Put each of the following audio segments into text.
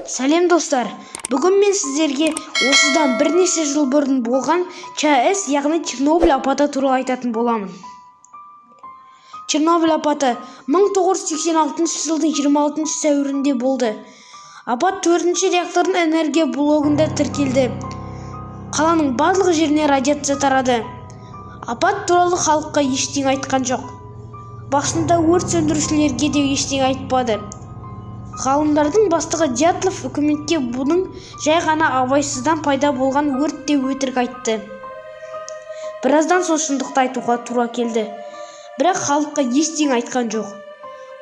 Сәлем достар, бүгін мен сіздерге осыдан бірнеше жыл бұрын болған ЧАЭС, яғни Чернобыль апаты туралы айтатын боламын. Чернобыль апаты 1986 жылдың 26 сәуірінде болды. Апат 4-ші реактордың энергия блогында тіркелді. Қаланың барлық жеріне радиация тарады. Апат туралы халыққа ештеңе айтқан жоқ. Басында өрт сөндірушілерге де ештеңе айтпады. Ғалымдардың бастығы Дятлов үкіметке бұның жай ғана абайсыздан пайда болған өрт деп өтірік айтты. Біраздан соң шындықты айтуға тура келді. Бірақ халыққа ештеңе айтқан жоқ.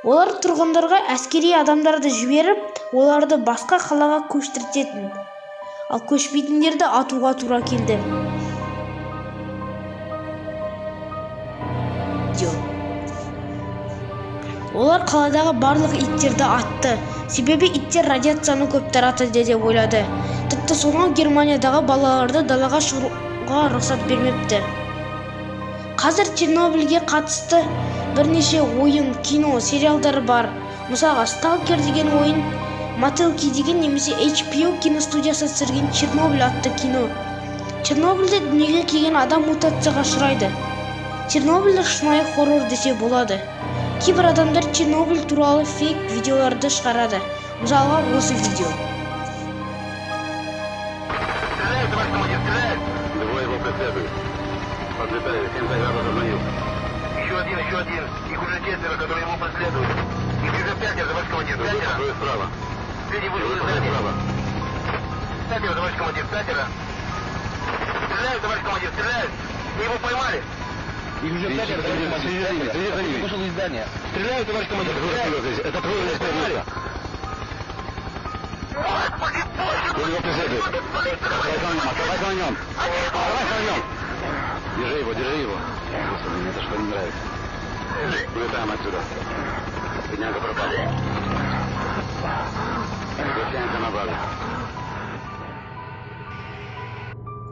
Олар тұрғындарға әскери адамдарды жіберіп, оларды басқа қалаға көштіртетін. Ал көшпейтіндерді атуға тура келді. Олар қаладағы барлық иттерді атты, себебі иттер радиацияны көп таратады деп ойлады. Тіпті сонау Германиядағы балаларды далаға шығуға рұқсат бермепті. Қазір Чернобыльге қатысты бірнеше ойын, кино, сериалдар бар. Мысалға, Сталкер деген ойын, Мотылки деген немесе HBO киностудиясы түсірген Чернобыль атты кино. Чернобыльде дүниеге келген адам мутацияға ұшырайды. Чернобыльді шынайы хоррор десе болады. Кейбір адамдар Чернобыль туралы фейк видеоларды шығарады. Мысалға, осы видео. Еще один. Их уже 4, которые ему преследуют. Их уже 5, товарищ командир. 5. Справа. Впереди вышел из здания. 5, товарищ командир, 5. Стреляют, товарищ командир, стреляют. Мы его поймали. Их уже 5, товарищ командир. Вышел из здания. Стреляют, товарищ командир. Это твой поймали. Господи, боже! Его преследуют. Давай за нем. Держи его. Господи, мне это что не нравится. Улетаем отсюда. Бедняга пропал. Возвращаемся на базу.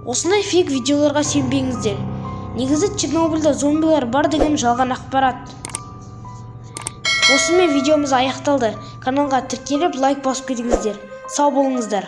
Осындай фейк видеоларға сенбеңіздер. Негізі Чернобыльда зомбилар бар деген жалған ақпарат. Осымен видеомыз аяқталды. Каналға тіркеліп лайк басып кетіңіздер. Сау болыңыздар.